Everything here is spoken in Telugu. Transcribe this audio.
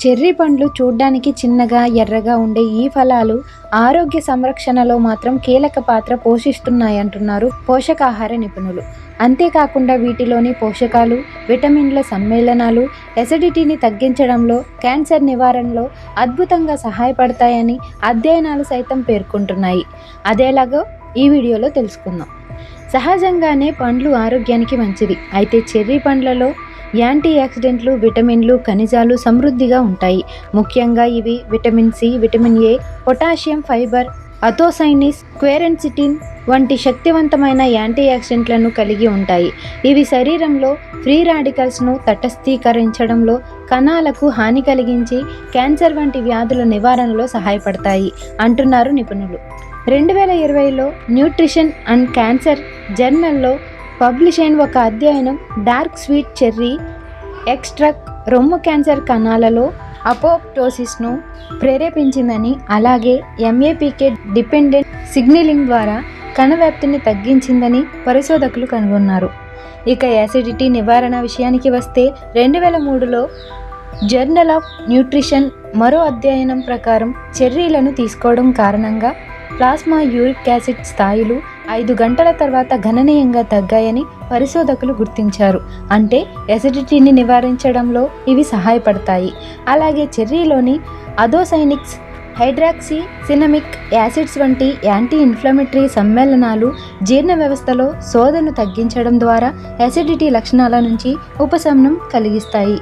చెర్రీ పండ్లు చూడ్డానికి చిన్నగా, ఎర్రగా ఉండే ఈ ఫలాలు ఆరోగ్య సంరక్షణలో మాత్రం కీలక పాత్ర పోషిస్తున్నాయంటున్నారు పోషకాహార నిపుణులు. అంతేకాకుండా వీటిలోని పోషకాలు, విటమిన్ల సమ్మేళనాలు ఎసిడిటీని తగ్గించడంలో, క్యాన్సర్ నివారణలో అద్భుతంగా సహాయపడతాయని అధ్యయనాలు సైతం పేర్కొంటున్నాయి. అదేలాగో ఈ వీడియోలో తెలుసుకుందాం. సహజంగానే పండ్లు ఆరోగ్యానికి మంచిది. అయితే చెర్రీ పండ్లలో యాంటీ ఆక్సిడెంట్లు, విటమిన్లు, ఖనిజాలు సమృద్ధిగా ఉంటాయి. ముఖ్యంగా ఇవి vitamin C, vitamin A, potassium, fibre, anthocyanins, quercetin వంటి శక్తివంతమైన యాంటీ ఆక్సిడెంట్లను కలిగి ఉంటాయి. ఇవి శరీరంలో ఫ్రీ రాడికల్స్ను తటస్థీకరించడంలో, కణాలకు హాని కలిగించి క్యాన్సర్ వంటి వ్యాధుల నివారణలో సహాయపడతాయి అంటున్నారు నిపుణులు. 2020లో న్యూట్రిషన్ అండ్ క్యాన్సర్ జర్నల్లో పబ్లిష్ అయిన ఒక అధ్యయనం డార్క్ స్వీట్ చెర్రీ ఎక్స్ట్రాక్ట్ రొమ్ము క్యాన్సర్ కణాలలో అపోప్టోసిస్ను ప్రేరేపించిందని, అలాగే MAPK డిపెండెంట్ సిగ్నలింగ్ ద్వారా కణ వ్యాప్తిని తగ్గించిందని పరిశోధకులు కనుగొన్నారు. ఇక యాసిడిటీ నివారణ విషయానికి వస్తే 2003లో జర్నల్ ఆఫ్ న్యూట్రిషన్ మరో అధ్యయనం ప్రకారం చెర్రీలను తీసుకోవడం కారణంగా ప్లాస్మా యూరిక్ యాసిడ్ స్థాయిలు 5 గంటల తర్వాత గణనీయంగా తగ్గాయని పరిశోధకులు గుర్తించారు. అంటే ఎసిడిటీని నివారించడంలో ఇవి సహాయపడతాయి. అలాగే చెర్రీలోని అథోసైనిక్స్, హైడ్రాక్సీ సినమిక్ యాసిడ్స్ వంటి యాంటీ ఇన్ఫ్లమేటరీ సమ్మేళనాలు జీర్ణ వ్యవస్థలో శోధను తగ్గించడం ద్వారా ఎసిడిటీ లక్షణాల నుంచి ఉపశమనం కలిగిస్తాయి.